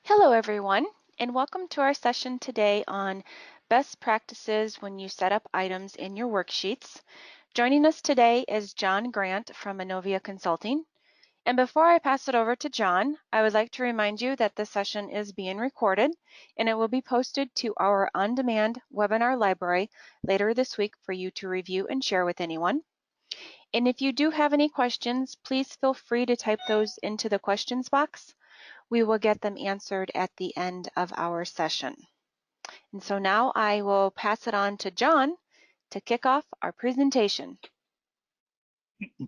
Hello everyone, and welcome to our session today on best practices when you set up items in your worksheets. Joining us today is John Grant from Innovia Consulting. And before I pass it over to John, I would like to remind you that this session is being recorded and it will be posted to our on-demand webinar library later this week for you to review and share with anyone. And if you do have any questions, please feel free to type those into the questions box. We will get them answered at the end of our session. And so now I will pass it on to John to kick off our presentation.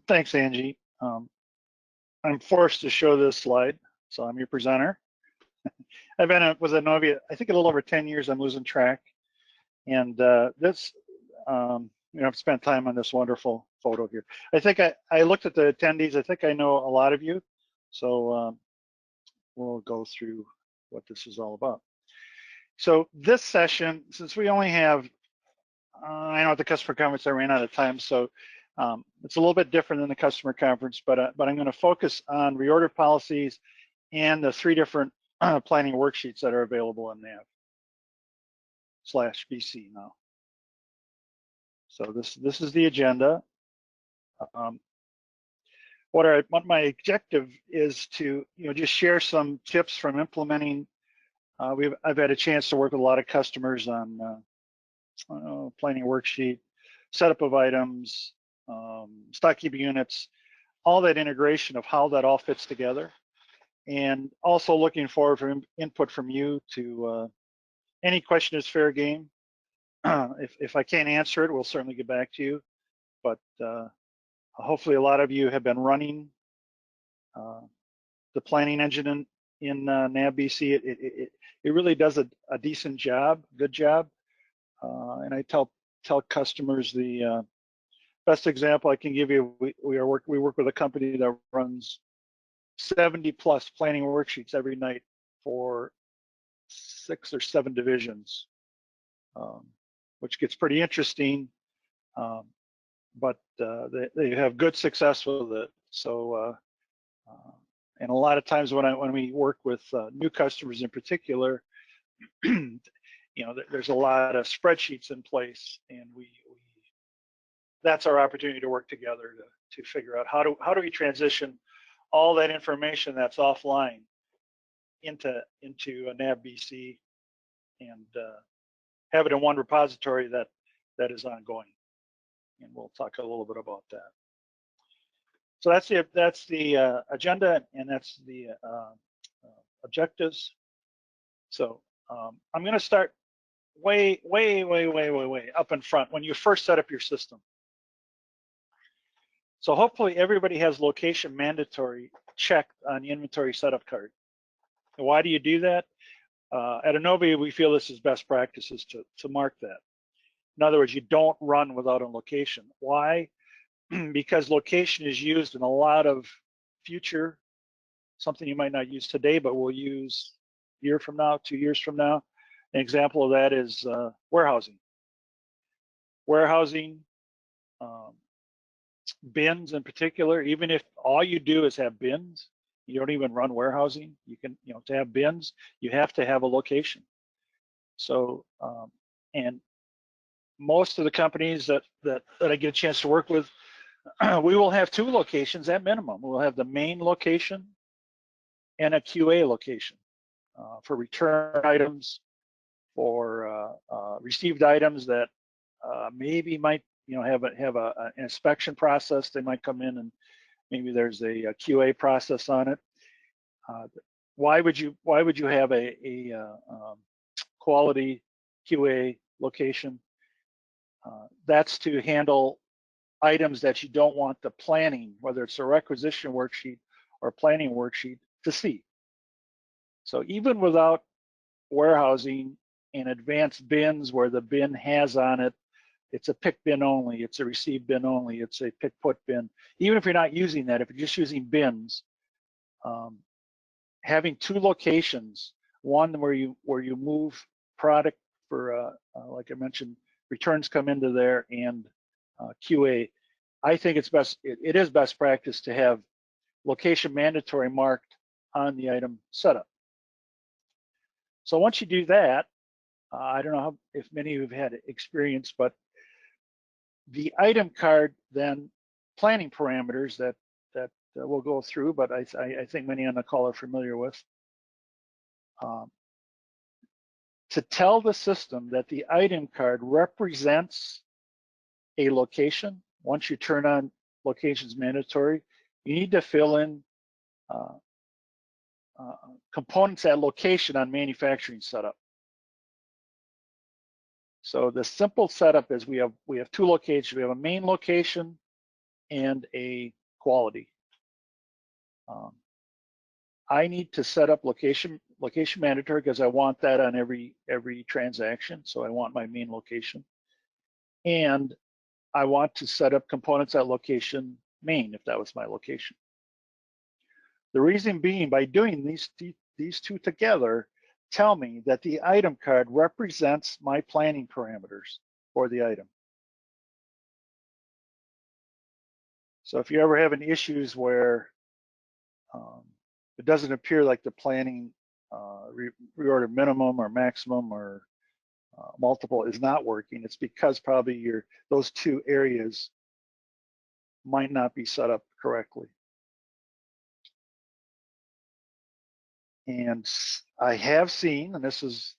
Thanks, Angie. I'm forced to show this slide, so I'm your presenter. I've been with Innovia, I think a little over 10 years. I'm losing track. And I've spent time on this wonderful photo here. I think I looked at the attendees. I think I know a lot of you. So we'll go through what this is all about. So this session, since we only have, I know at the customer conference I ran out of time, so it's a little bit different than the customer conference, but I'm going to focus on reorder policies and the 3 different planning worksheets that are available in nav/BC now. So this is the agenda. What my objective is to just share some tips from implementing. I've had a chance to work with a lot of customers on planning worksheet, setup of items, stock keeping units, all that integration of how that all fits together, and also looking forward for input from you to any question is fair game. If I can't answer it, we'll certainly get back to you, but hopefully a lot of you have been running the planning engine in NavBC. It really does a decent job, good job, and I tell customers the best example I can give you. We work with a company that runs 70+ planning worksheets every night for 6 or 7 divisions, which gets pretty interesting. But they have good success with it. So, and a lot of times when we work with new customers in particular, there's a lot of spreadsheets in place, and that's our opportunity to work together to figure out how do we transition all that information that's offline into a NavBC and have it in one repository that is ongoing. And we'll talk a little bit about that. So that's the agenda, and that's the objectives. So I'm going to start way up in front when you first set up your system. So hopefully everybody has location mandatory checked on the inventory setup card. And why do you do that? At Innovia, we feel this is best practices to mark that. In other words, you don't run without a location. Why? Because location is used in a lot of future, something you might not use today, but we'll use a year from now, 2 years from now. An example of that is warehousing. Warehousing, bins in particular, even if all you do is have bins, you don't even run warehousing, you can, to have bins, you have to have a location. So, and most of the companies that I get a chance to work with, we will have 2 locations at minimum. We'll have the main location and a QA location for return items, for received items that maybe might have an inspection process. They might come in and maybe there's a QA process on it. Why would you have a quality QA location? That's to handle items that you don't want the planning, whether it's a requisition worksheet or planning worksheet, to see. So even without warehousing and advanced bins where the bin has on it, it's a pick bin only, it's a receive bin only, it's a pick put bin. Even if you're not using that, if you're just using bins, having 2 locations, one where you move product for, like I mentioned, returns come into there, and QA, I think it's best. It is best practice to have location mandatory marked on the item setup. So once you do that, I don't know if many of you have had experience, but the item card then planning parameters that we'll go through, but I think many on the call are familiar with. To tell the system that the item card represents a location, once you turn on locations mandatory, you need to fill in components at location on manufacturing setup. So the simple setup is we have two locations. We have a main location and a quality. I need to set up location mandatory because I want that on every transaction. So I want my main location, and I want to set up components at location main if that was my location. The reason being, by doing these two together, tell me that the item card represents my planning parameters for the item. So if you're ever having issues where it doesn't appear like the planning reorder minimum or maximum or multiple is not working, it's because probably those two areas might not be set up correctly. And I have seen, and this is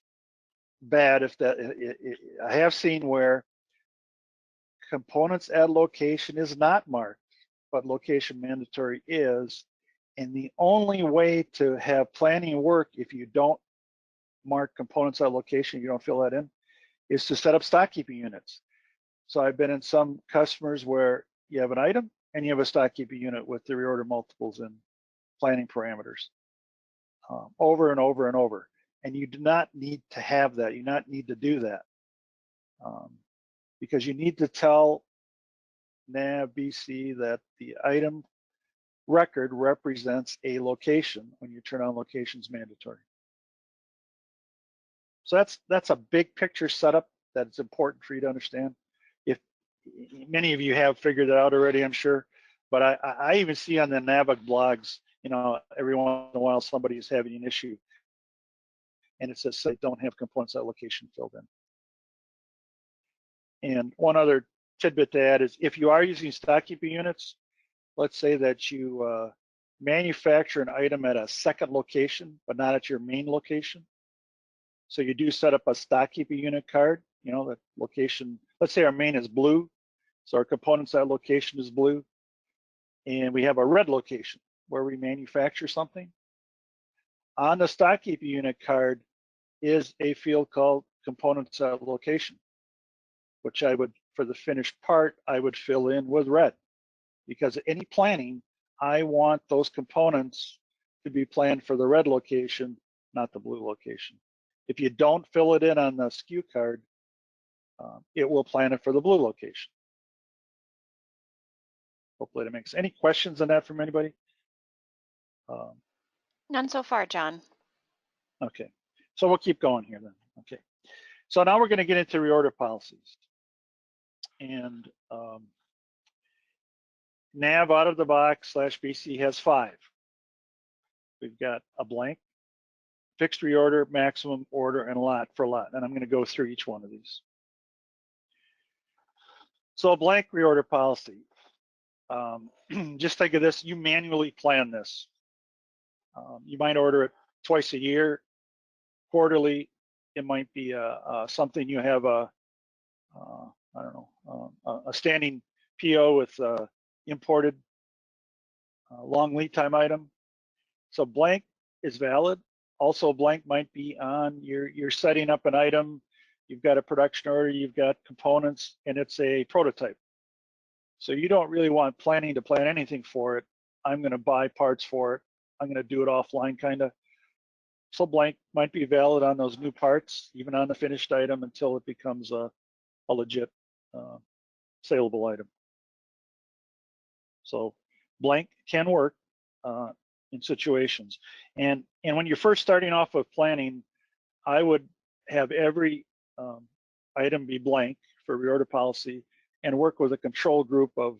bad if that, I have seen where components at location is not marked, but location mandatory is. And the only way to have planning work if you don't mark components at location, you don't fill that in, is to set up stock keeping units. So I've been in some customers where you have an item and you have a stock keeping unit with the reorder multiples and planning parameters over and over and over. And you do not need to have that. You do not need to do that because you need to tell NAV BC that the item record represents a location when you turn on locations mandatory. So that's a big picture setup that's important for you to understand. If many of you have figured it out already, I'm sure, but I even see on the NAVIC blogs, you know, every once in a while somebody is having an issue and it says they don't have components at location filled in. And one other tidbit to add is if you are using stock keeping units, let's say that you manufacture an item at a second location, but not at your main location. So you do set up a stock keeping unit card, you know, that location, let's say our main is blue. So our components at location is blue. And we have a red location where we manufacture something. On the stock keeping unit card is a field called components at location, which I would, for the finished part, I would fill in with red. Because any planning, I want those components to be planned for the red location, not the blue location. If you don't fill it in on the SKU card, it will plan it for the blue location. Hopefully that makes any questions on that from anybody? None so far, John. Okay, so we'll keep going here then. Okay, so now we're going to get into reorder policies. And NAV out of the box / BC has 5. We've got a blank, fixed reorder, maximum order, and lot for lot. And I'm going to go through each one of these. So a blank reorder policy. Just think of this, you manually plan this. You might order it twice a year, quarterly. It might be something you have I don't know, a standing PO with imported long lead time item. So blank is valid. Also blank might be on, you're setting up an item, you've got a production order, you've got components, and it's a prototype. So you don't really want planning to plan anything for it. I'm going to buy parts for it. I'm going to do it offline kind of. So blank might be valid on those new parts, even on the finished item until it becomes a legit saleable item. So blank can work in situations. And when you're first starting off with planning, I would have every item be blank for reorder policy and work with a control group of,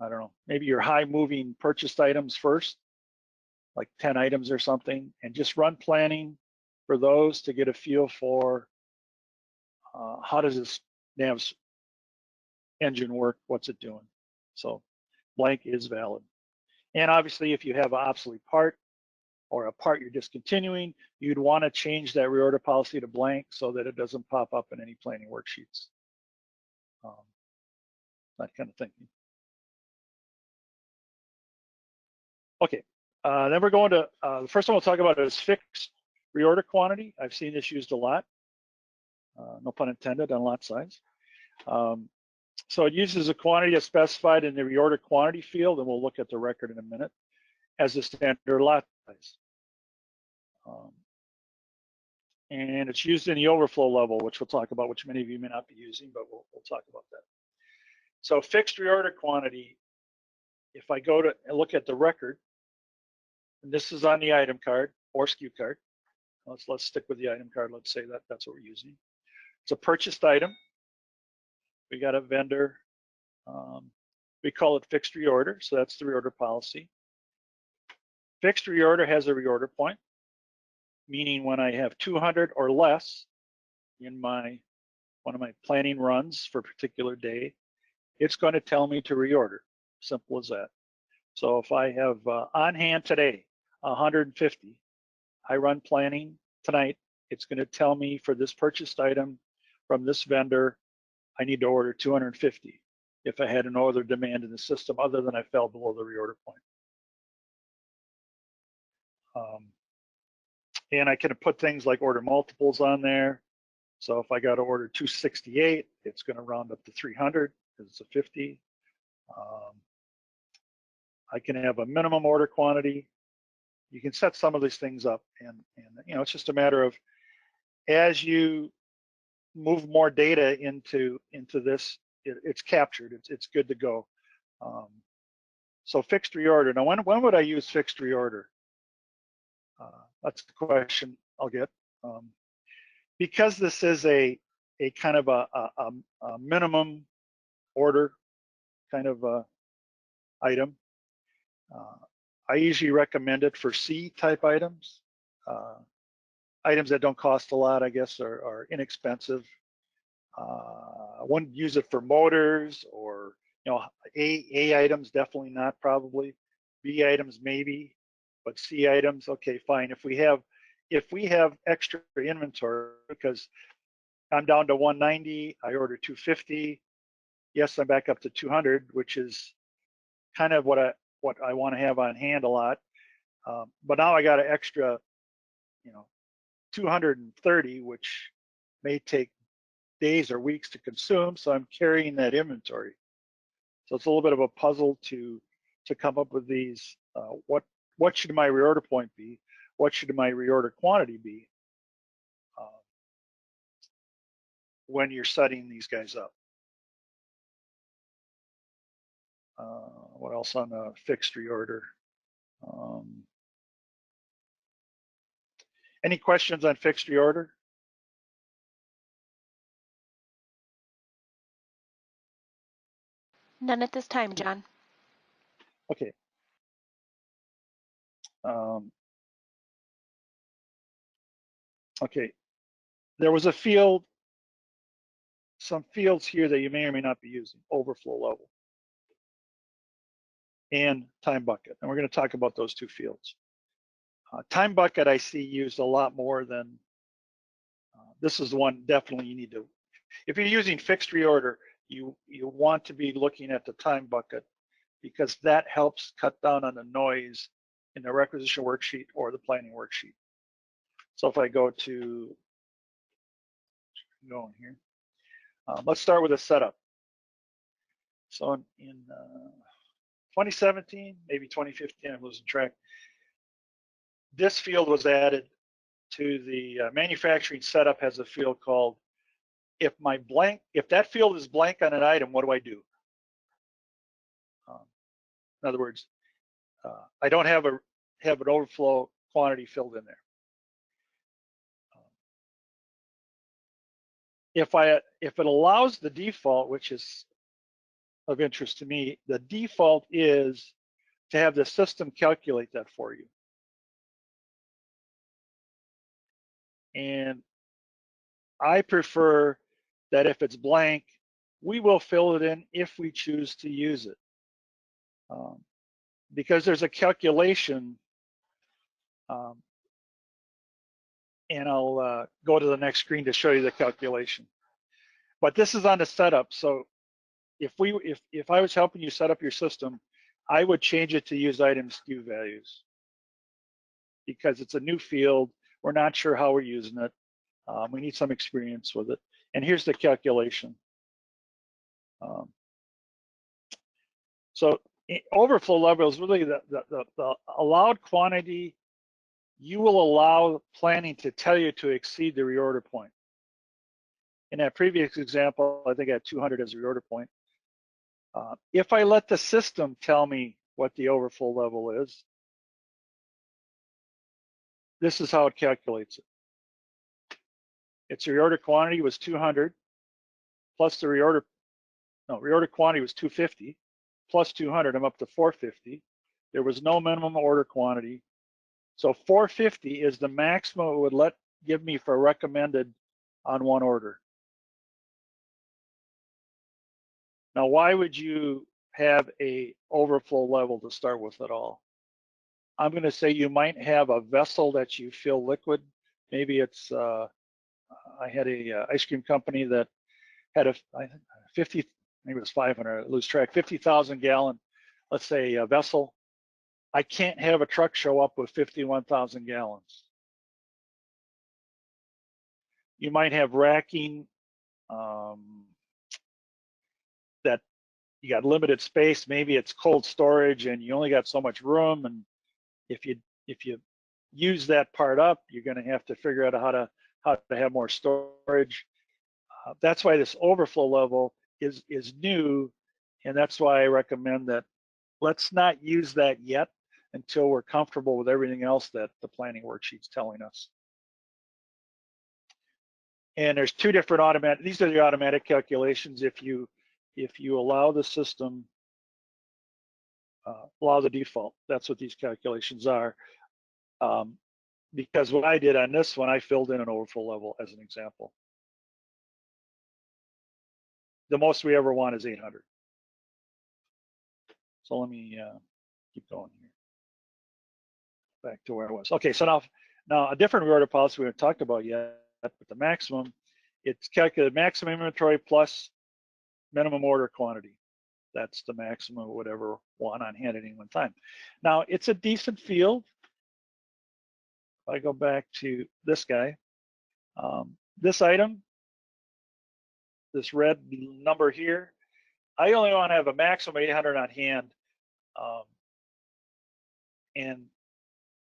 I don't know, maybe your high moving purchased items first, like 10 items or something, and just run planning for those to get a feel for how does this nav engine work, what's it doing. So blank is valid. And obviously, if you have an obsolete part or a part you're discontinuing, you'd want to change that reorder policy to blank so that it doesn't pop up in any planning worksheets. That kind of thinking. Okay, then we're going to, the first one we'll talk about is fixed reorder quantity. I've seen this used a lot, no pun intended, on lot size. So it uses a quantity that's specified in the reorder quantity field, and we'll look at the record in a minute, as the standard lot size. And it's used in the overflow level, which we'll talk about, which many of you may not be using, but we'll talk about that. So fixed reorder quantity, if I go to look at the record, and this is on the item card or SKU card. Let's stick with the item card. Let's say that's what we're using. It's a purchased item. We got a vendor. We call it fixed reorder, so that's the reorder policy. Fixed reorder has a reorder point, meaning when I have 200 or less in one of my planning runs for a particular day, it's going to tell me to reorder. Simple as that. So if I have on hand today 150, I run planning tonight, it's going to tell me for this purchased item from this vendor, I need to order 250 if I had no other demand in the system other than I fell below the reorder point. And I can put things like order multiples on there. So if I got to order 268, it's going to round up to 300 because it's a 50. I can have a minimum order quantity. You can set some of these things up, and you know, it's just a matter of as you move more data into this, it's captured. It's good to go. So fixed reorder. Now, when would I use fixed reorder? That's the question I'll get. Because this is a kind of a minimum order kind of item, I usually recommend it for C type items. Items that don't cost a lot, I guess, are inexpensive. I wouldn't use it for motors or, you know, A items, definitely not, probably. B items, maybe, but C items, okay, fine. If we have extra inventory, because I'm down to 190, I order 250. Yes, I'm back up to 200, which is kind of what I want to have on hand a lot. But now I got an extra, you know, 230, which may take days or weeks to consume, so I'm carrying that inventory. So it's a little bit of a puzzle to come up with these. What should my reorder point be? What should my reorder quantity be when you're setting these guys up? What else on a fixed reorder? Any questions on fixed reorder? None at this time, John. Okay. Okay. There was a field, some fields here that you may or may not be using, overflow level and time bucket. And we're going to talk about those two fields. Time bucket I see used a lot more than, this is the one definitely you need to, if you're using fixed reorder, you want to be looking at the time bucket because that helps cut down on the noise in the requisition worksheet or the planning worksheet. So if I go to, going here, let's start with a setup. So in 2017, maybe 2015, I'm losing track, this field was added to the manufacturing setup, has a field called if that field is blank on an item, what do I do? In other words, I don't have an overflow quantity filled in there. If it allows the default, which is of interest to me, the default is to have the system calculate that for you. And I prefer that if it's blank, we will fill it in if we choose to use it. Because there's a calculation, and I'll go to the next screen to show you the calculation. But this is on the setup. So if I was helping you set up your system, I would change it to use item SKU values because it's a new field. We're not sure how we're using it. We need some experience with it. And here's the calculation. So overflow level is really the allowed quantity you will allow planning to tell you to exceed the reorder point. In that previous example, I think I had 200 as a reorder point. If I let the system tell me what the overflow level is, this is how it calculates it. Its reorder quantity was 200 plus the reorder quantity was 250 plus 200. I'm up to 450. There was no minimum order quantity. So 450 is the maximum it would give me for recommended on one order. Now, why would you have a overflow level to start with at all? I'm going to say you might have a vessel that you fill liquid. Maybe it's, I had a ice cream company that had a 50, maybe it was 500, I lose track, 50,000 gallon, let's say a vessel. I can't have a truck show up with 51,000 gallons. You might have racking that you got limited space. Maybe it's cold storage and you only got so much room. And if you use that part up, you're going to have to figure out how to have more storage. That's why this overflow level is new, and that's why I recommend that let's not use that yet until we're comfortable with everything else that the planning worksheet's telling us. And there's two different automatic, these are the automatic calculations. If you allow the system, allow the default, that's what these calculations are. Because what I did on this one, I filled in an overflow level as an example. The most we ever want is 800. So let me keep going here. Back to where I was. Okay, so now a different reorder policy we haven't talked about yet, but the maximum, it's calculated maximum inventory plus minimum order quantity. That's the maximum of whatever one on hand at any one time. Now it's a decent field. If I go back to this guy, this item, this red number here, I only want to have a maximum 800 on hand, and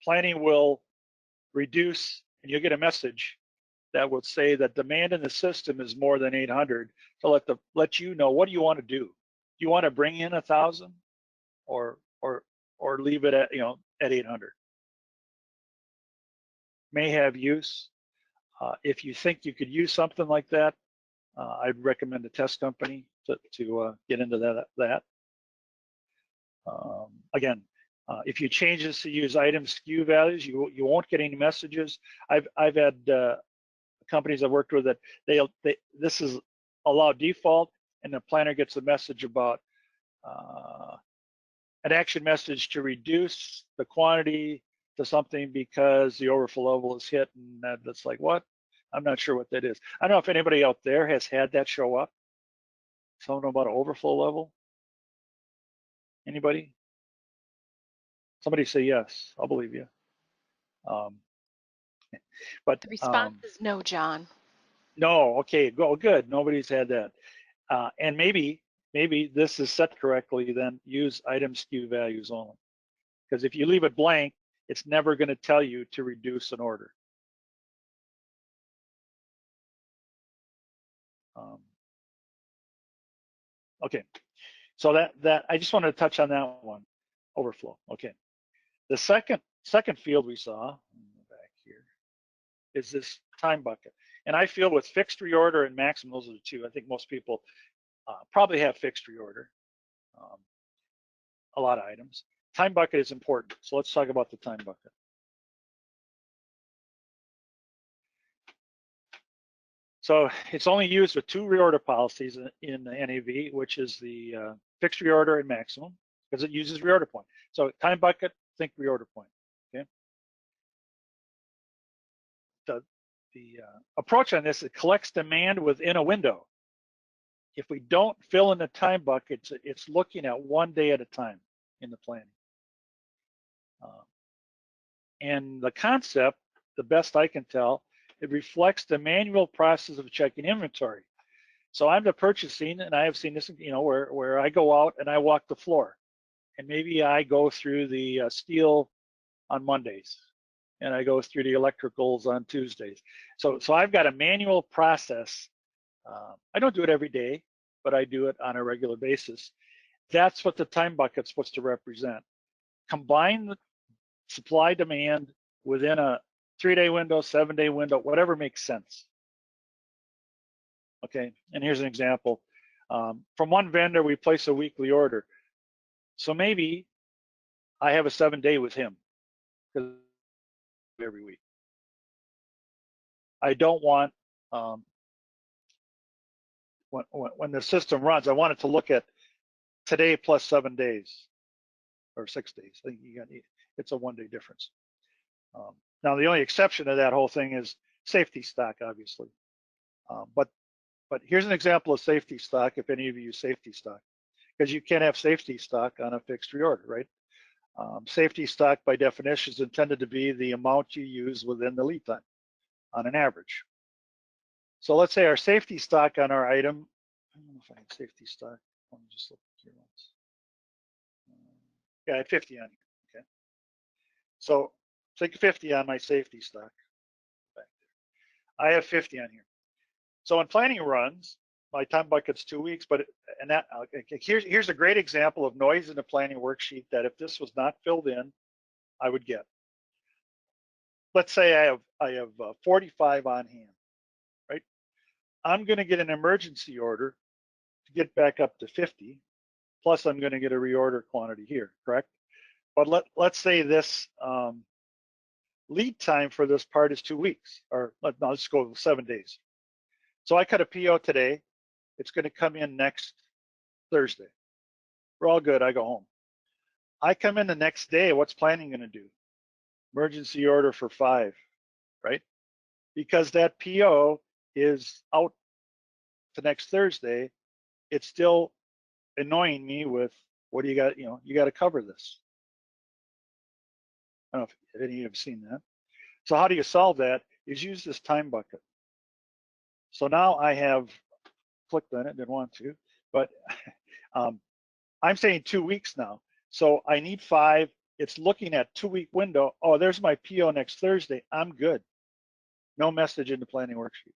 planning will reduce, and you'll get a message that will say that demand in the system is more than 800 to let you know, what do you want to do? Do you want to bring in 1,000 or leave it at at 800? May have use. If you think you could use something like that, I'd recommend a test company to get into that. Again, if you change this to use item SKU values, you won't get any messages. I've had companies I've worked with that this is allowed default, and the planner gets a message about an action message to reduce the quantity to something because the overflow level is hit, and that's like, what? I'm not sure what that is. I don't know if anybody out there has had that show up. Someone know about an overflow level? Anybody? Somebody say yes. I'll believe you. But The response is no, John. no. Okay. Go. Good. Nobody's had that. And maybe this is set correctly. Then use item SKU values only. Because if you leave it blank, it's never going to tell you to reduce an order. Okay, so that I just wanted to touch on that one, overflow. Okay, the second field we saw back here is this time bucket, and I feel with fixed reorder and maximum, those are the two. I think most people probably have fixed reorder. A lot of items. Time bucket is important, so let's talk about the time bucket. So it's only used with 2 reorder policies in the NAV, which is the fixed reorder and maximum, because it uses reorder point. So time bucket, think reorder point. Okay. The approach on this, it collects demand within a window. If we don't fill in the time bucket, it's looking at 1 day at a time in the planning. And the concept, the best I can tell, it reflects the manual process of checking inventory. So I'm the purchasing, and I have seen this, where I go out and I walk the floor, and maybe I go through the steel on Mondays, and I go through the electricals on Tuesdays. So I've got a manual process. I don't do it every day, but I do it on a regular basis. That's what the time bucket's supposed to represent. Combine the supply demand within a 3-day window, 7-day window, whatever makes sense. Okay, and here's an example. From one vendor, we place a weekly order. So maybe I have a 7-day with him because every week. I don't want, when the system runs, I want it to look at today plus 7 days or 6 days. I think it's a 1-day difference. Now, the only exception to that whole thing is safety stock, obviously. But here's an example of safety stock, if any of you use safety stock, because you can't have safety stock on a fixed reorder, right? Safety stock, by definition, is intended to be the amount you use within the lead time on an average. So let's say our safety stock on our item, I don't know if I have safety stock. Let me just look here once. Yeah, I have 50 on here, okay. So take 50 on my safety stock. Back there. I have 50 on here. So in planning runs, my time bucket's 2 weeks, here's a great example of noise in the planning worksheet that if this was not filled in, I would get. Let's say I have 45 on hand, right? I'm going to get an emergency order to get back up to 50, plus I'm going to get a reorder quantity here, correct? But let's say this lead time for this part is 2 weeks, or let's go 7 days. So I cut a PO today. It's going to come in next Thursday. We're all good. I go home. I come in the next day. What's planning going to do? Emergency order for 5, right? Because that PO is out to next Thursday. It's still annoying me with, what do you got? You got to cover this. I don't know if any of you have seen that. So how do you solve that? Is use this time bucket. So now I have clicked on it, didn't want to, but I'm saying 2 weeks now. So I need 5. It's looking at 2-week window. Oh, there's my PO next Thursday. I'm good. No message in the planning worksheet.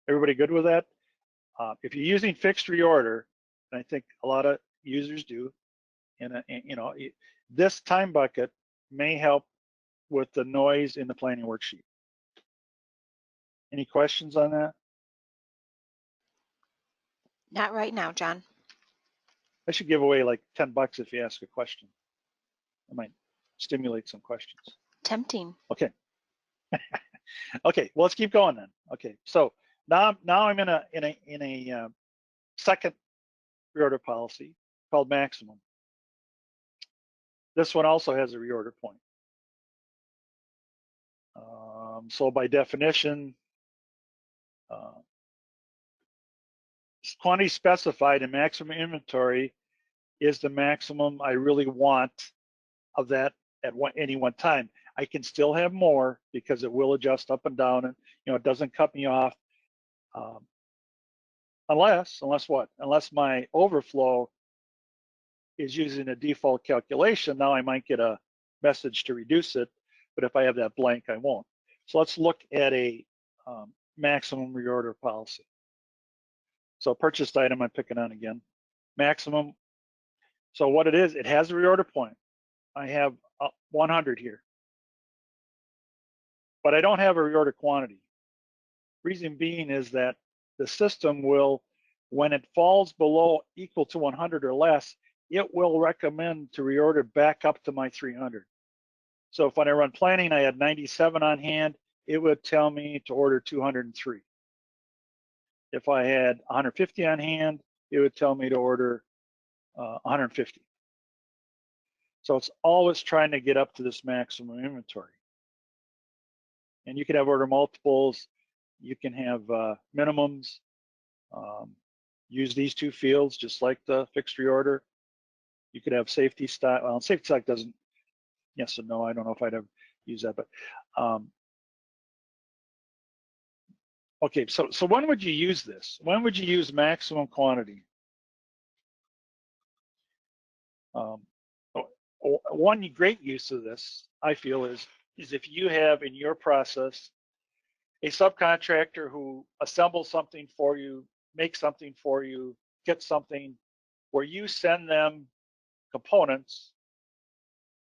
Everybody good with that? If you're using fixed reorder, and I think a lot of users do, and this time bucket may help with the noise in the planning worksheet. Any questions on that? Not right now, John. I should give away like $10 if you ask a question. I might stimulate some questions. Tempting. Okay. Okay, well, let's keep going then. Okay, so now I'm in a second reorder policy called maximum. This one also has a reorder point. So by definition, quantity specified in maximum inventory is the maximum I really want of that at any one time. I can still have more because it will adjust up and down, and it doesn't cut me off. Unless what? Unless my overflow is using a default calculation, now I might get a message to reduce it, but if I have that blank, I won't. So let's look at a maximum reorder policy. So purchased item, I'm picking on again. Maximum. So what it is, it has a reorder point. I have 100 here, but I don't have a reorder quantity. Reason being is that the system will, when it falls below equal to 100 or less, it will recommend to reorder back up to my 300. So if when I run planning, I had 97 on hand, it would tell me to order 203. If I had 150 on hand, it would tell me to order 150. So it's always trying to get up to this maximum inventory. And you can have order multiples, you can have minimums, use these two fields just like the fixed reorder. You could have safety stock. Well, safety stock doesn't, yes and no, I don't know if I'd have used that, but okay, so when would you use this? When would you use maximum quantity? One great use of this, I feel, is if you have in your process a subcontractor who assembles something for you, makes something for you, gets something, where you send them components,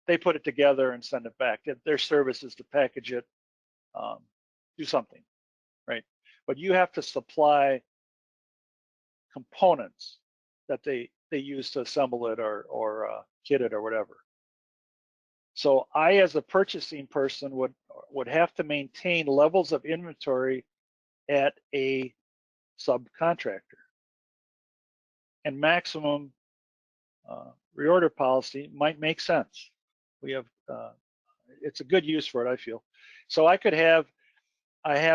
they put it together and send it back. Their service is to package it, do something, right? But you have to supply components that they use to assemble it or kit it or whatever. So I, as a purchasing person, would have to maintain levels of inventory at a subcontractor. And maximum reorder policy might make sense. We have it's a good use for it, I feel. So I have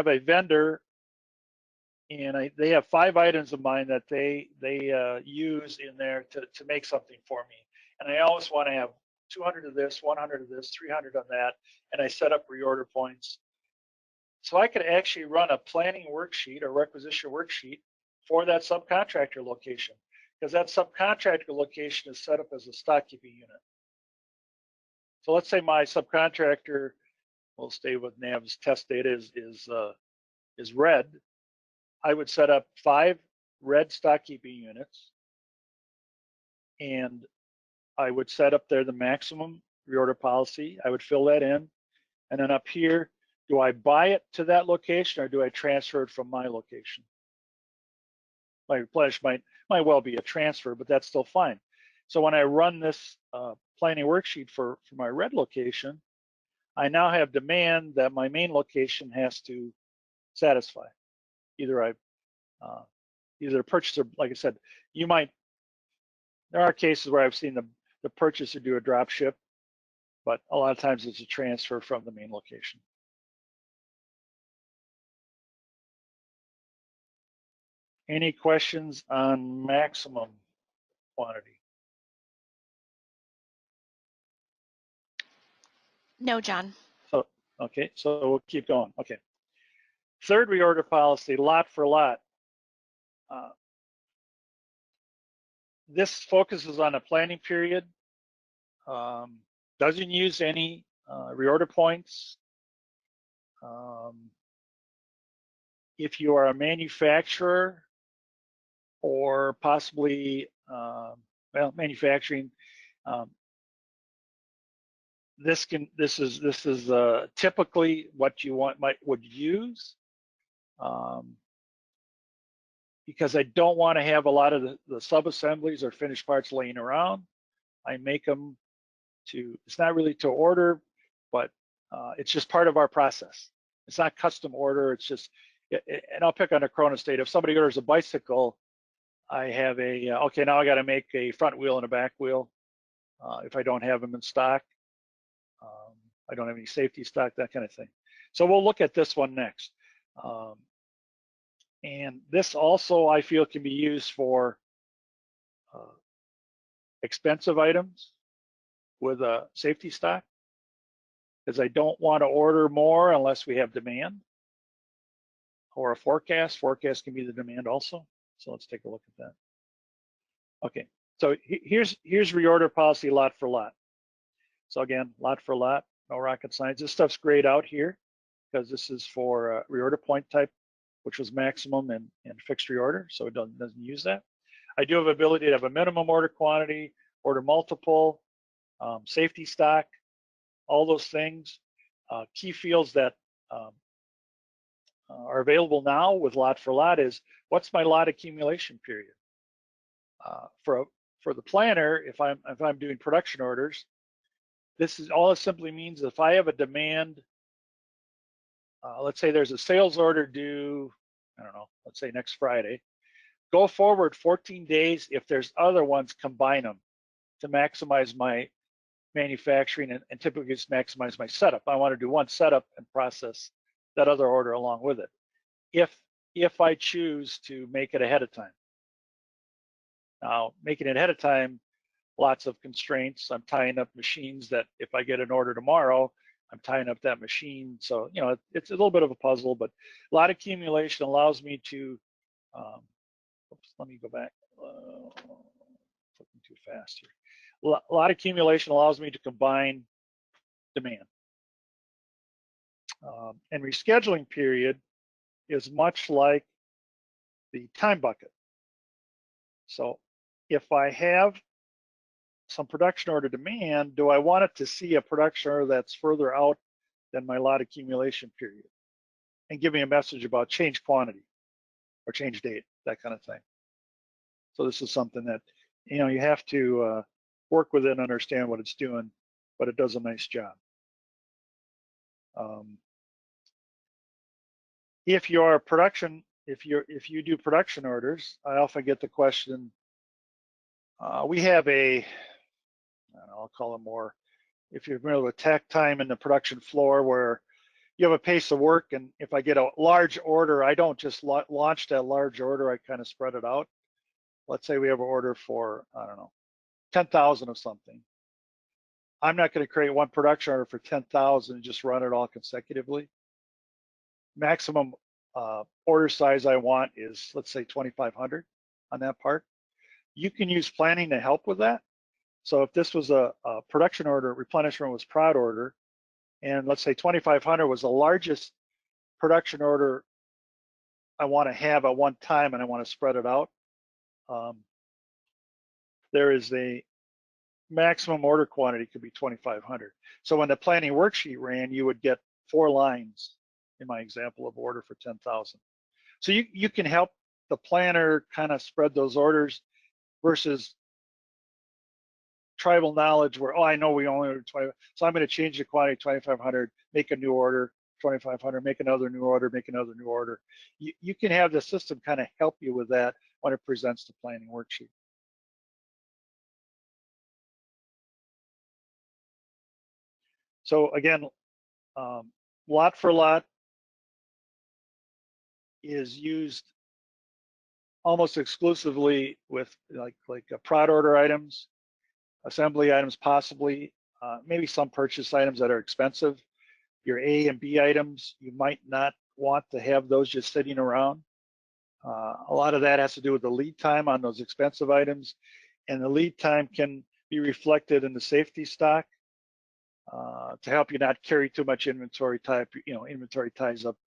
a vendor, and they have 5 items of mine that they use in there to make something for me. And I always want to have 200 of this, 100 of this, 300 on that, and I set up reorder points. So I could actually run a planning worksheet or requisition worksheet for that subcontractor location, because that subcontractor location is set up as a stock keeping unit. So let's say my subcontractor, we'll stay with NAV's test data, is red. I would set up 5 red stock keeping units, and I would set up there the maximum reorder policy. I would fill that in, and then up here, do I buy it to that location or do I transfer it from my location? My replenish might well be a transfer, but that's still fine. So when I run this planning worksheet for my red location, I now have demand that my main location has to satisfy. Either either the purchaser, like I said, there are cases where I've seen the purchaser do a drop ship, but a lot of times it's a transfer from the main location. Any questions on maximum quantity? No, John. So, okay, so we'll keep going. Okay. Third reorder policy, lot for lot. This focuses on a planning period, doesn't use any reorder points. If you are a manufacturer or possibly, manufacturing, this is typically what you would use, because I don't want to have a lot of the sub-assemblies or finished parts laying around. I make them it's not really to order, but it's just part of our process. It's not custom order, it's just, and I'll pick on a Cronus date. If somebody orders a bicycle, I have okay, now I got to make a front wheel and a back wheel. If I don't have them in stock, I don't have any safety stock, that kind of thing. So we'll look at this one next. And this also, I feel, can be used for expensive items with a safety stock, because I don't want to order more unless we have demand, or a forecast. Forecast can be the demand also. So let's take a look at that. Okay, so here's reorder policy lot for lot. So again, lot for lot, no rocket science. This stuff's grayed out here because this is for reorder point type, which was maximum and fixed reorder, so it doesn't use that. I do have ability to have a minimum order quantity, order multiple, safety stock, all those things. Key fields that are available now with lot for lot is, what's my lot accumulation period? For the planner, if I'm doing production orders, This is all it simply means. If I have a demand, let's say there's a sales order due, I don't know, let's say next Friday, go forward 14 days. If there's other ones, combine them to maximize my manufacturing and typically just maximize my setup. I want to do one setup and process that other order along with it. If I choose to make it ahead of time. Now, making it ahead of time, lots of constraints. I'm tying up machines that if I get an order tomorrow, I'm tying up that machine. So, you know, it's a little bit of a puzzle, but a lot of accumulation allows me to, oops, let me go back. Flipping too fast here. A lot of accumulation allows me to combine demand. And rescheduling period is much like the time bucket. So if I have some production order demand, do I want it to see a production order that's further out than my lot accumulation period and give me a message about change quantity or change date, that kind of thing. So this is something that, you know, you have to work with it and understand what it's doing, but it does a nice job. If you do production orders, I often get the question, we have a, I don't know, I'll call it more, if you're familiar with takt time in the production floor where you have a pace of work, and if I get a large order, I don't just launch that large order, I kind of spread it out. Let's say we have an order for, I don't know, 10,000 of something. I'm not going to create one production order for 10,000 and just run it all consecutively. Maximum order size I want is, let's say, 2,500 on that part. You can use planning to help with that. So if this was a production order, replenishment was prod order, and let's say 2,500 was the largest production order I want to have at one time and I want to spread it out, there is a maximum order quantity could be 2,500. So when the planning worksheet ran, you would get 4 lines in my example of order for 10,000. So you can help the planner kind of spread those orders versus tribal knowledge where, oh, I know we only ordered 20, so I'm going to change the quantity 2,500, make a new order, 2,500, make another new order, make another new order. You can have the system kind of help you with that when it presents the planning worksheet. So again, lot for lot is used almost exclusively with like prod order items, assembly items, possibly, maybe some purchase items that are expensive. Your A and B items, you might not want to have those just sitting around. A lot of that has to do with the lead time on those expensive items, and the lead time can be reflected in the safety stock to help you not carry too much inventory. Inventory ties up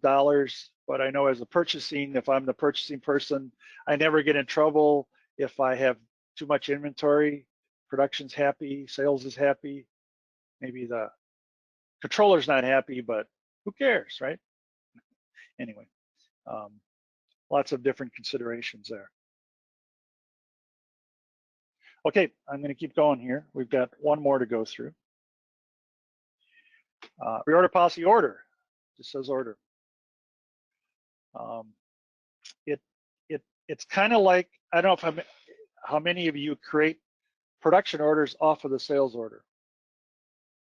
dollars. But I know as a purchasing, if I'm the purchasing person, I never get in trouble if I have too much inventory. Production's happy, sales is happy. Maybe the controller's not happy, but who cares, right? Anyway, lots of different considerations there. Okay, I'm going to keep going here. We've got one more to go through. Reorder policy order. Just says order. It's kind of like, I don't know how many of you create production orders off of the sales order.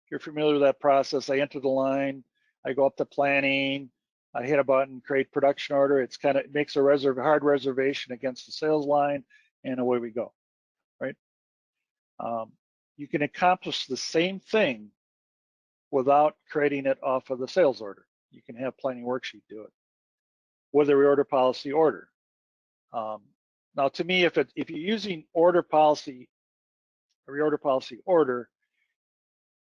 If you're familiar with that process, I enter the line, I go up to planning, I hit a button, create production order. It's kind of, it makes a hard reservation against the sales line, and away we go, right? You can accomplish the same thing without creating it off of the sales order. You can have planning worksheet do it with a reorder policy order. Now, to me, if you're using order policy, a reorder policy order,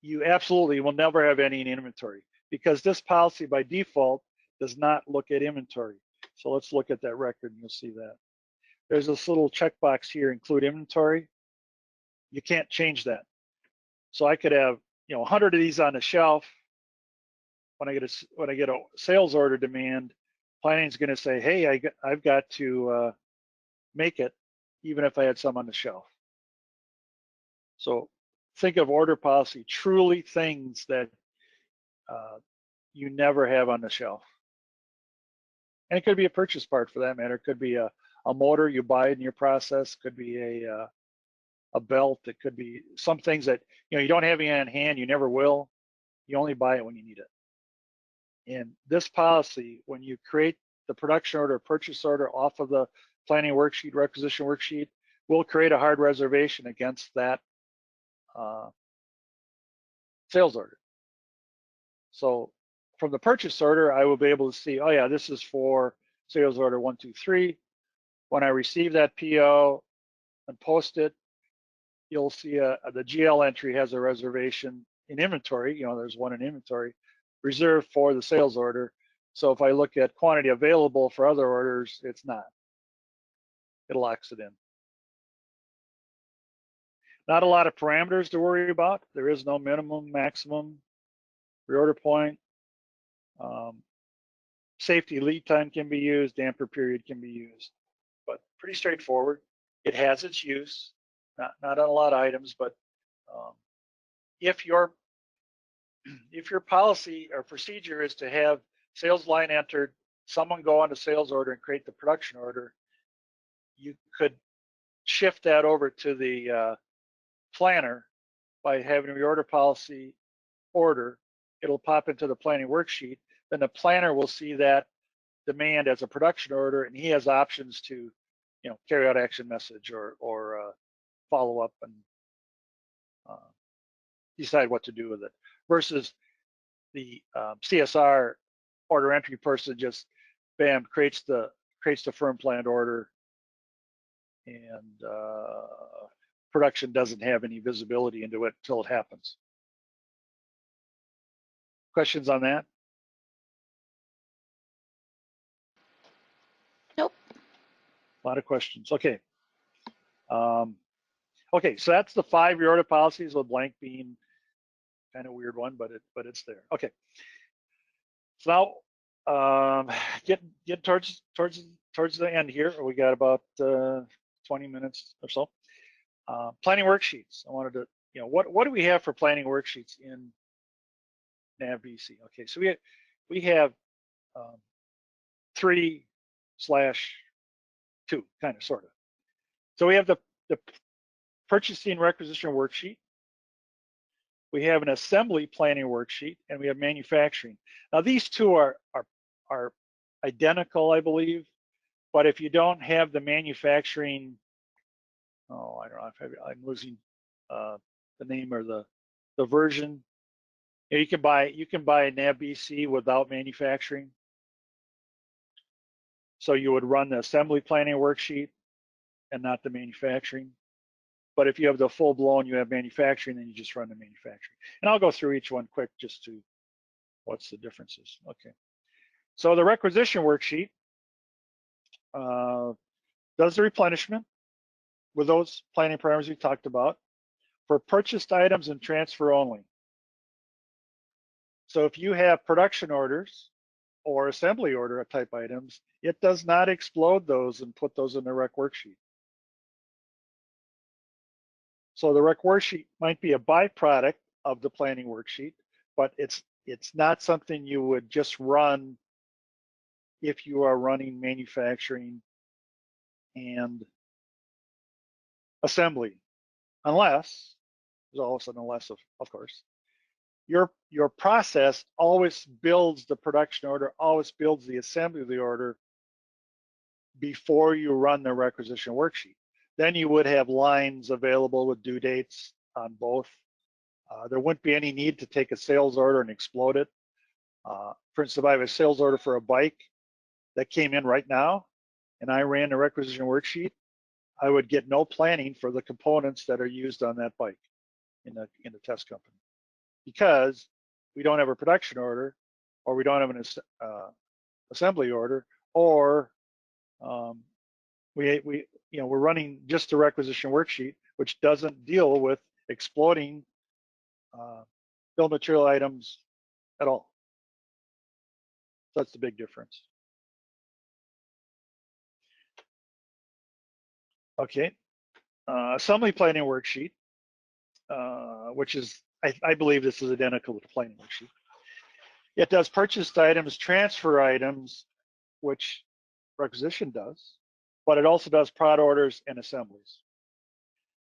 you absolutely will never have any in inventory because this policy by default does not look at inventory. So let's look at that record and you'll see that. There's this little checkbox here, include inventory. You can't change that. So I could have 100 of these on the shelf. When I get a sales order demand, planning is going to say, hey, I've got to make it, even if I had some on the shelf. So think of order policy truly things that you never have on the shelf. And it could be a purchase part for that matter. It could be a motor you buy in your process. Could be a belt. It could be some things that you don't have on hand. You never will. You only buy it when you need it. And this policy, when you create the production order, purchase order off of the planning worksheet, requisition worksheet, will create a hard reservation against that sales order. So from the purchase order, I will be able to see, oh yeah, this is for sales order 123. When I receive that PO and post it, you'll see the GL entry has a reservation in inventory. There's one in inventory reserved for the sales order. So if I look at quantity available for other orders, it's not. It locks it in. Not a lot of parameters to worry about. There is no minimum, maximum, reorder point. Safety lead time can be used, damper period can be used, but pretty straightforward. It has its use, not on a lot of items, but if your policy or procedure is to have sales line entered, someone go on to sales order and create the production order, you could shift that over to the planner by having a reorder policy order. It'll pop into the planning worksheet. Then the planner will see that demand as a production order, and he has options to, carry out action message or follow up and decide what to do with it. Versus the CSR order entry person just bam creates the firm planned order, and production doesn't have any visibility into it until it happens. Questions on that? Nope. A lot of questions. Okay. Okay, so that's the 5 reorder policies, with blank being kind of weird one, but it's there. Okay. So now get towards the end here. We got about 20 minutes or so. Planning worksheets. I wanted to, what do we have for planning worksheets in NavBC? Okay, so we have 3/2, kind of, sort of. So we have the purchasing requisition worksheet. We have an assembly planning worksheet, and we have manufacturing. Now these two are identical, I believe, but if you don't have the manufacturing, I don't know if I'm losing the name or the version. You can buy NavBC without manufacturing. So you would run the assembly planning worksheet and not the manufacturing. But if you have the full blown, you have manufacturing, then you just run the manufacturing. And I'll go through each one quick just to what's the differences. Okay. So the requisition worksheet does the replenishment with those planning parameters we talked about for purchased items and transfer only. So if you have production orders or assembly order type items, it does not explode those and put those in the rec worksheet. So the rec worksheet might be a byproduct of the planning worksheet, but it's not something you would just run if you are running manufacturing and assembly, unless there's also an unless, of course. Your process always builds the production order, always builds the assembly of the order before you run the requisition worksheet. Then you would have lines available with due dates on both. There wouldn't be any need to take a sales order and explode it. For instance, if I have a sales order for a bike that came in right now, and I ran the requisition worksheet, I would get no planning for the components that are used on that bike in the test company, because we don't have a production order, or we don't have an assembly order, or we're running just the requisition worksheet, which doesn't deal with exploding bill of material items at all. So that's the big difference. Okay, assembly planning worksheet. which is, I believe this is identical to the planning worksheet. It does purchased items, transfer items, which Requisition does, but it also does prod orders and assemblies.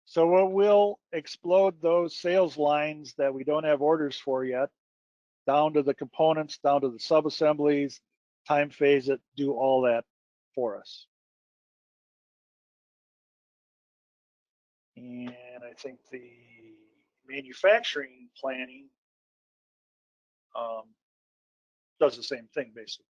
So it will explode those sales lines that we don't have orders for yet, down to the components, down to the sub-assemblies, time phase it, do all that for us. And I think the manufacturing planning does the same thing, basically.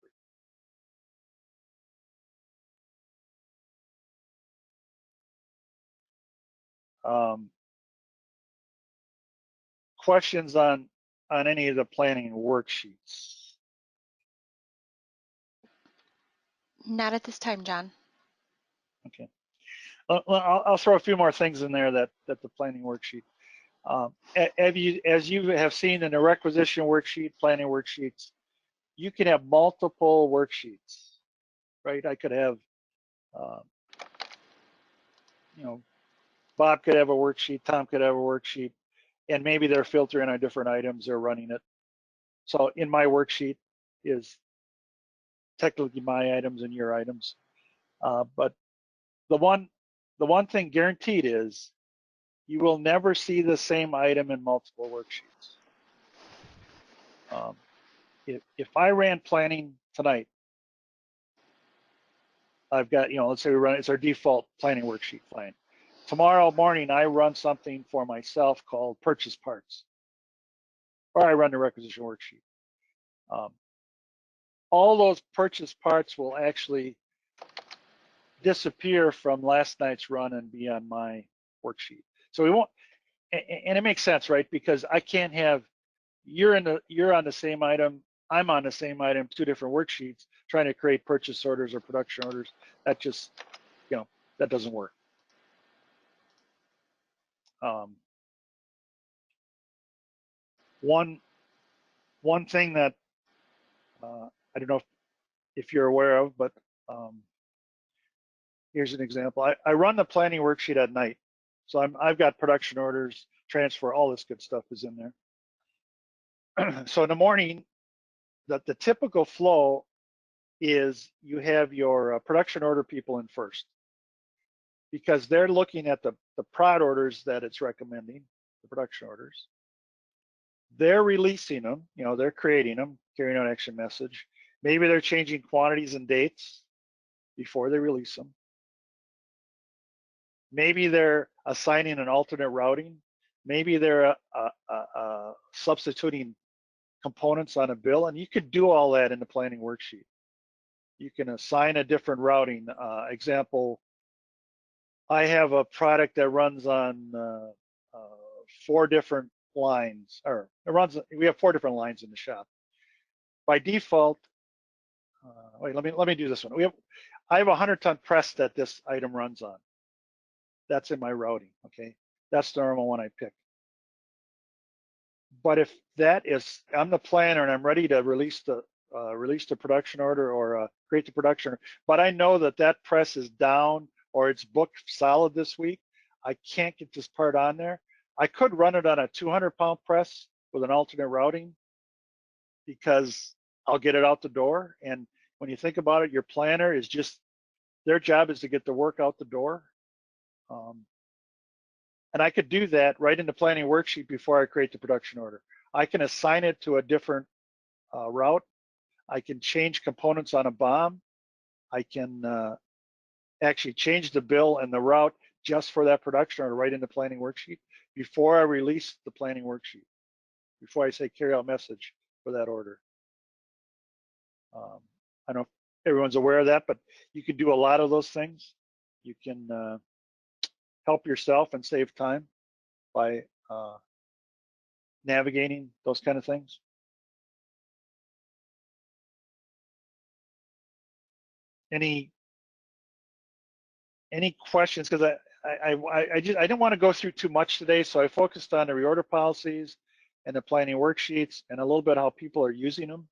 Questions on any of the planning worksheets? Not at this time, John. Okay. I'll throw a few more things in there that the planning worksheet. As you have seen in the requisition worksheet, planning worksheets, you can have multiple worksheets, right? I could have, Bob could have a worksheet, Tom could have a worksheet, and maybe they're filtering on different items, they're running it. So in my worksheet is technically my items and your items. But the one thing guaranteed is you will never see the same item in multiple worksheets. If I ran planning tonight, I've got, let's say we run, it's our default planning worksheet, fine. Tomorrow morning, I run something for myself called purchase parts, or I run the requisition worksheet. All those purchase parts will actually disappear from last night's run and be on my worksheet. So we won't, and it makes sense, right? Because I can't have, you're on the same item, I'm on the same item, two different worksheets, trying to create purchase orders or production orders. That just, that doesn't work. One thing that I don't know if you're aware of, but here's an example. I run the planning worksheet at night. So I've got production orders, transfer, all this good stuff is in there. So in the morning, the typical flow is you have your production order people in first, because they're looking at the prod orders that it's recommending, the production orders. They're releasing them, they're creating them, carrying out action message. Maybe they're changing quantities and dates before they release them. Maybe they're assigning an alternate routing. Maybe they're substituting components on a bill, and you could do all that in the planning worksheet. You can assign a different routing. Example, I have a product that runs on 4 different lines, or we have 4 different lines in the shop. By default, wait, let me do this one. I have a 100-ton press that this item runs on. That's in my routing, okay? That's the normal one I pick. But if that is, I'm the planner and I'm ready to release the production order or create the production order, but I know that press is down or it's booked solid this week, I can't get this part on there. I could run it on a 200-pound press with an alternate routing because I'll get it out the door. And when you think about it, your planner is just, their job is to get the work out the door. And I could do that right in the planning worksheet before I create the production order. I can assign it to a different route. I can change components on a BOM. I can actually change the bill and the route just for that production order right in the planning worksheet before I release the planning worksheet, before I say carry out message for that order. I don't know if everyone's aware of that, but you can do a lot of those things. You can help yourself and save time by navigating those kind of things. Any questions? Because I didn't want to go through too much today, so I focused on the reorder policies and the planning worksheets and a little bit how people are using them.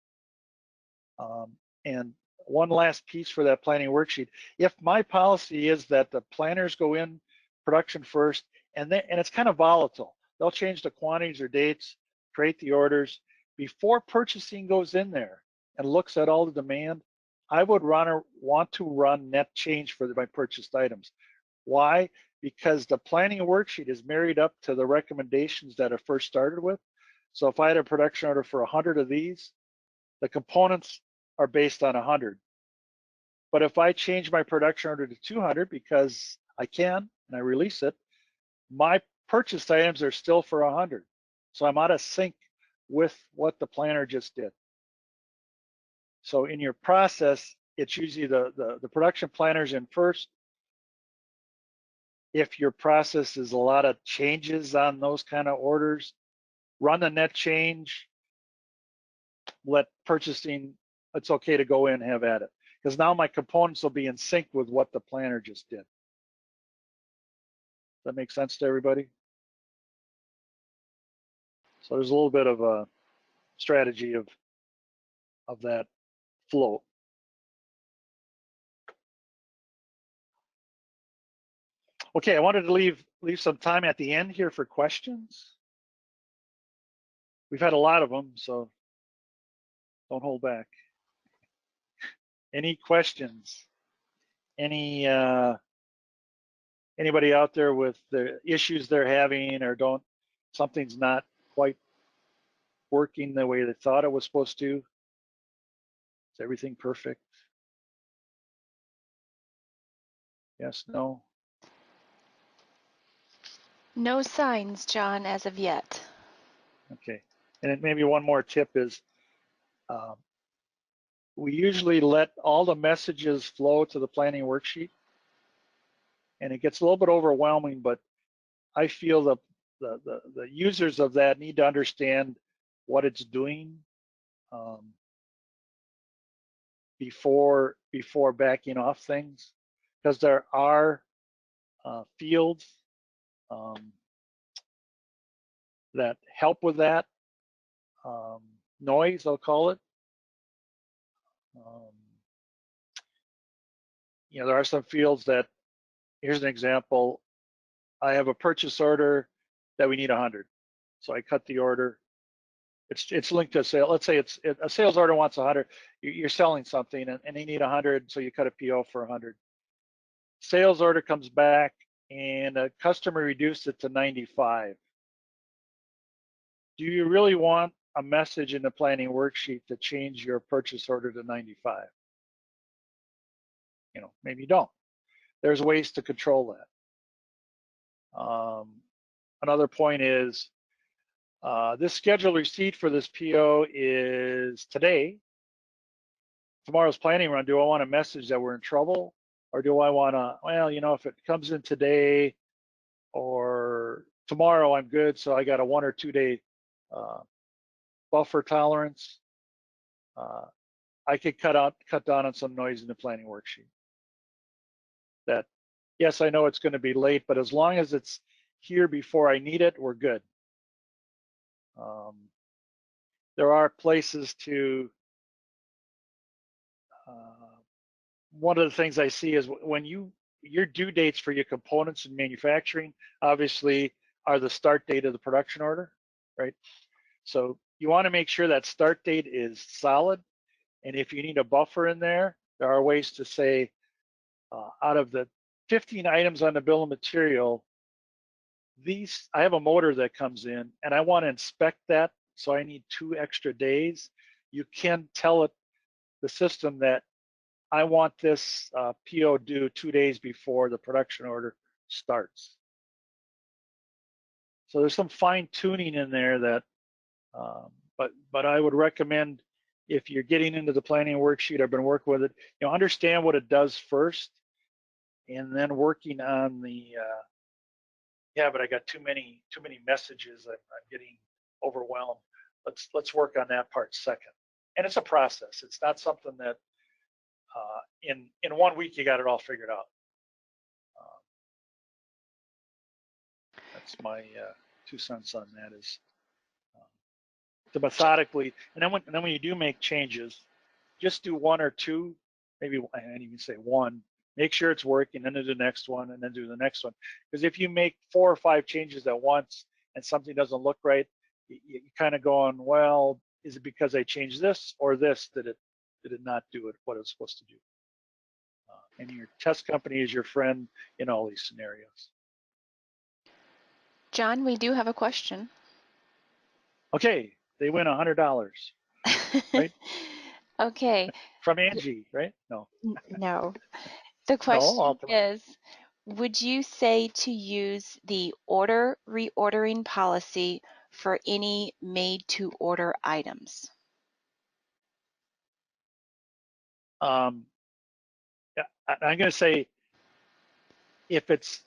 And one last piece for that planning worksheet. If my policy is that the planners go in production first, and it's kind of volatile. They'll change the quantities or dates, create the orders. Before purchasing goes in there and looks at all the demand, I would want to run net change for my purchased items. Why? Because the planning worksheet is married up to the recommendations that I first started with. So if I had a production order for 100 of these, the components are based on 100. But if I change my production order to 200 because I can and I release it, my purchased items are still for 100. So I'm out of sync with what the planner just did. So in your process, it's usually the production planners in first. If your process is a lot of changes on those kind of orders, run the net change, let purchasing, it's okay to go in and have at it. Because now my components will be in sync with what the planner just did. Does that make sense to everybody? So there's a little bit of a strategy of that flow. Okay, I wanted to leave some time at the end here for questions. We've had a lot of them, so don't hold back. Any questions? Anybody out there with the issues they're having, or something's not quite working the way they thought it was supposed to? Is everything perfect? Yes, no? No signs, John, as of yet. Okay, and then maybe one more tip is we usually let all the messages flow to the planning worksheet, and it gets a little bit overwhelming, but I feel the users of that need to understand what it's doing before backing off things, because there are fields that help with that noise, I'll call it. There are some fields that, here's an example. I have a purchase order that we need 100. So I cut the order. It's linked to a sale. Let's say a sales order wants 100. You're selling something and they need 100, so you cut a PO for 100. Sales order comes back and a customer reduced it to 95. Do you really want a message in the planning worksheet to change your purchase order to 95? Maybe you don't. There's ways to control that. Another point is this scheduled receipt for this PO is today. Tomorrow's planning run, do I want a message that we're in trouble? Or do I want to, well, if it comes in today or tomorrow, I'm good. So I got a 1 or 2 day buffer tolerance. I could cut down on some noise in the planning worksheet. That, yes, I know it's going to be late, but as long as it's here before I need it, we're good. There are places to, one of the things I see is when your due dates for your components in manufacturing obviously are the start date of the production order, right? So you want to make sure that start date is solid. And if you need a buffer in there, there are ways to say, out of the 15 items on the bill of material, I have a motor that comes in and I want to inspect that, so I need 2 extra days. You can tell the system that I want this PO due 2 days before the production order starts. So there's some fine tuning in there that, but I would recommend, if you're getting into the planning worksheet, I've been working with it, understand what it does first, and then working on the, yeah, but I got too many messages, I'm getting overwhelmed. Let's work on that part second. And it's a process. It's not something that in 1 week you got it all figured out. That's my 2 cents on that, is to methodically, and then when you do make changes, just do 1 or 2, maybe I didn't even say 1. Make sure it's working, then do the next one, and then do the next one. Because if you make 4 or 5 changes at once, and something doesn't look right, you kind of going, well, is it because I changed this or this that did it not do it what it was supposed to do? And your test company is your friend in all these scenarios. John, we do have a question. Okay, they win $100, right? Okay. From Angie, right? No. No. The No, question ultimately. is, would you say to use the order reordering policy for any made to order items? I'm going to say if it's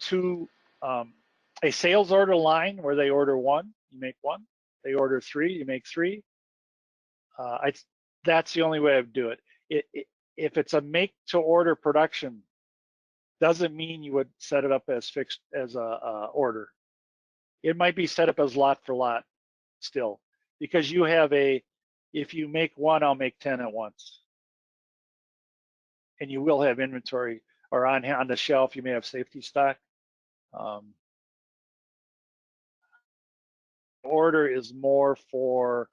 to a sales order line where they order one, you make one. They order three, you make three. That's the only way I would do it. If it's a make to order production, doesn't mean you would set it up as fixed as a order. It might be set up as lot for lot still, because you have if you make one, I'll make 10 at once. And you will have inventory, or on the shelf, you may have safety stock. Order is more for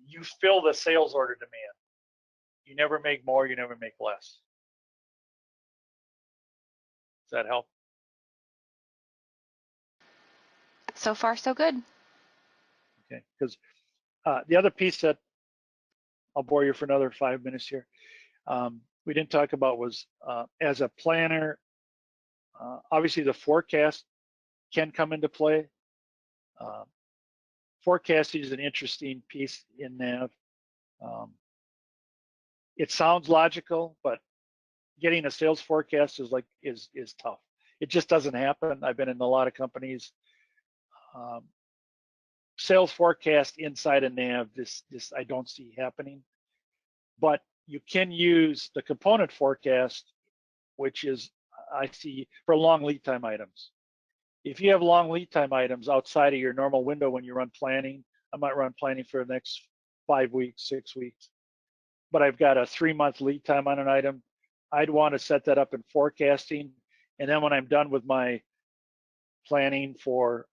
you fill the sales order demand. You never make more, you never make less. Does that help? So far, so good. Okay, because the other piece that I'll bore you for another 5 minutes here, we didn't talk about was as a planner, obviously the forecast can come into play. Forecasting is an interesting piece in NAV. It sounds logical, but getting a sales forecast is tough. It just doesn't happen. I've been in a lot of companies. Sales forecast inside a NAV, this I don't see happening. But you can use the component forecast, which is I see for long lead time items. If you have long lead time items outside of your normal window when you run planning, I might run planning for the next 5 weeks, 6 weeks, but I've got a 3-month lead time on an item. I'd want to set that up in forecasting. And then when I'm done with my planning for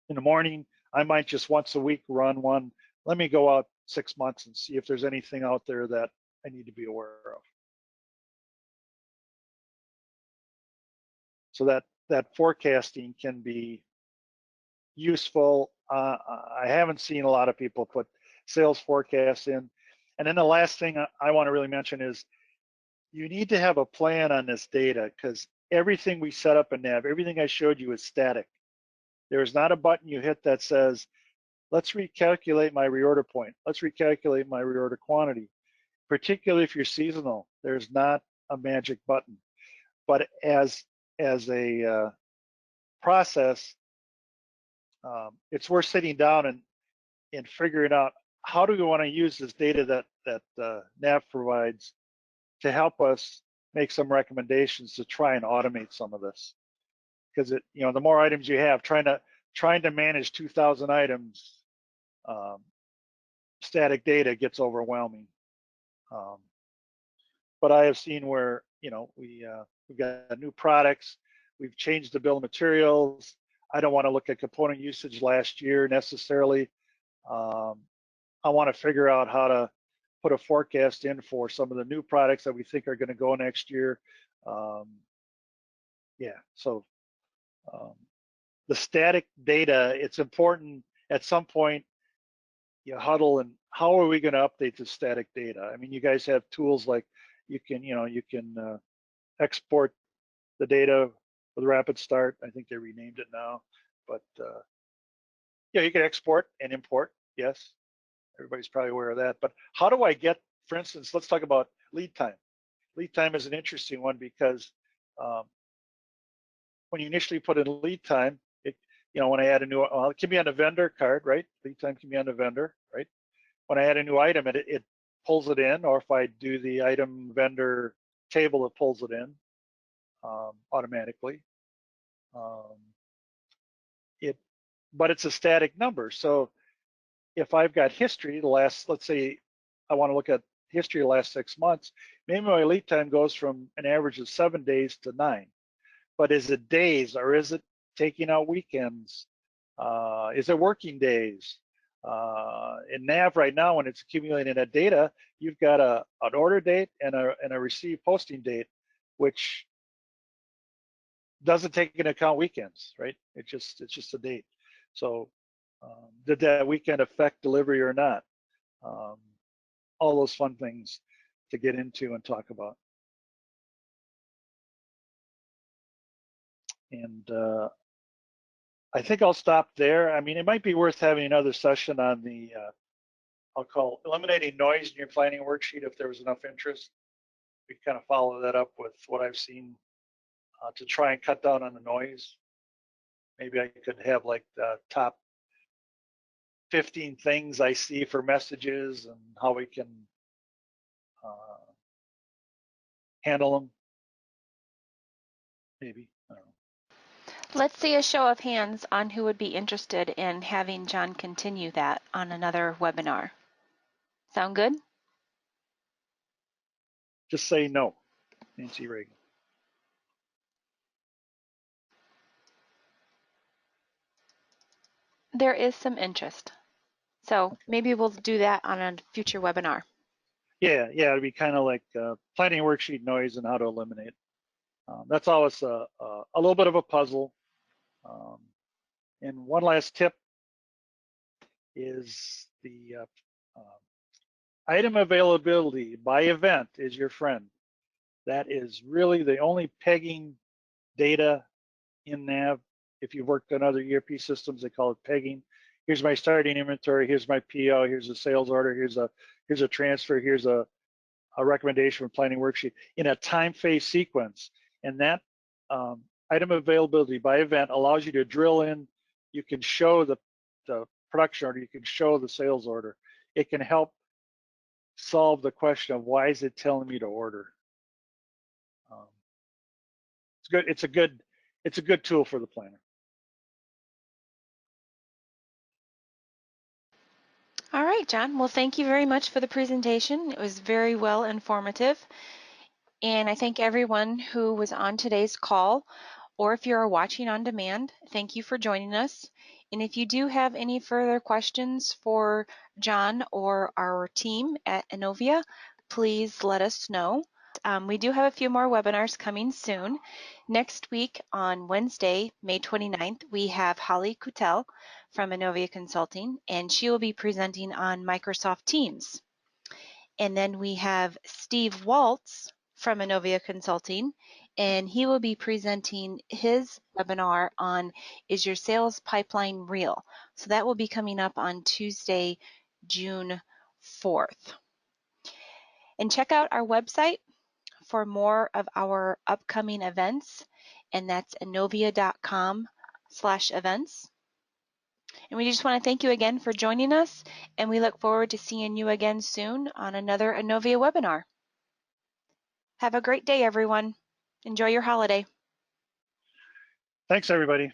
in the morning, I might just once a week run one. Let me go out 6 months and see if there's anything out there that I need to be aware of. So that forecasting can be useful. I haven't seen a lot of people put sales forecasts in. And then the last thing I want to really mention is you need to have a plan on this data, because everything we set up in NAV, everything I showed you is static. There is not a button you hit that says, let's recalculate my reorder point. Let's recalculate my reorder quantity. Particularly if you're seasonal, there's not a magic button. But as a process, it's worth sitting down and figuring out how do we want to use this data that NAV provides to help us make some recommendations to try and automate some of this. Because the more items you have, trying to manage 2,000 items, static data gets overwhelming. But I have seen where we've got new products, we've changed the bill of materials. I don't want to look at component usage last year necessarily. I want to figure out how to put a forecast in for some of the new products that we think are going to go next year. So the static data, it's important at some point you huddle and how are we going to update the static data? I mean, you guys have tools like you can export the data with Rapid Start. I think they renamed it now, but you can export and import. Yes, everybody's probably aware of that. But how do I get, for instance, let's talk about lead time. Lead time is an interesting one because when you initially put in lead time, when I add a new, it can be on a vendor card, right? Lead time can be on the vendor, right? When I add a new item, it pulls it in, or if I do the item vendor table, it pulls it in automatically. But it's a static number. So if I've got history, let's say I want to look at history the last 6 months, maybe my lead time goes from an average of 7 days to 9. but is it days or is it taking out weekends? Is it working days? In NAV right now, when it's accumulating that data, you've got an order date and a receive posting date, which doesn't take into account weekends, right? It's just a date. So did that weekend affect delivery or not? All those fun things to get into and talk about. And I think I'll stop there. I mean, it might be worth having another session on the, I'll call eliminating noise in your planning worksheet if there was enough interest. We kind of follow that up with what I've seen to try and cut down on the noise. Maybe I could have like the top 15 things I see for messages and how we can handle them. Maybe, I don't know. Let's see a show of hands on who would be interested in having John continue that on another webinar. Sound good? Just say no, Nancy Reagan. There is some interest. So maybe we'll do that on a future webinar. Yeah, it'd be kind of like planning worksheet noise and how to eliminate. That's always a little bit of a puzzle. And one last tip is the item availability by event is your friend. That is really the only pegging data in NAV. If you've worked on other ERP systems, they call it pegging. Here's my starting inventory, here's my PO, here's a sales order, here's a transfer, here's a recommendation for planning worksheet in a time phase sequence. And that item availability by event allows you to drill in. You can show the production order, you can show the sales order. It can help solve the question of why is it telling me to order. It's good. It's a good tool for the planner. All right, John. Well, thank you very much for the presentation. It was very well informative. And I thank everyone who was on today's call, or if you're watching on demand, thank you for joining us. And if you do have any further questions for John or our team at Innovia, please let us know. We do have a few more webinars coming soon. Next week on Wednesday, May 29th, we have Holly Kutel from Innovia Consulting, and she will be presenting on Microsoft Teams. And then we have Steve Waltz from Innovia Consulting, and he will be presenting his webinar on Is Your Sales Pipeline Real? So that will be coming up on Tuesday, June 4th. And check out our website for more of our upcoming events, and that's innovia.com/events. And we just want to thank you again for joining us, and we look forward to seeing you again soon on another Innovia webinar. Have a great day, everyone. Enjoy your holiday. Thanks, everybody.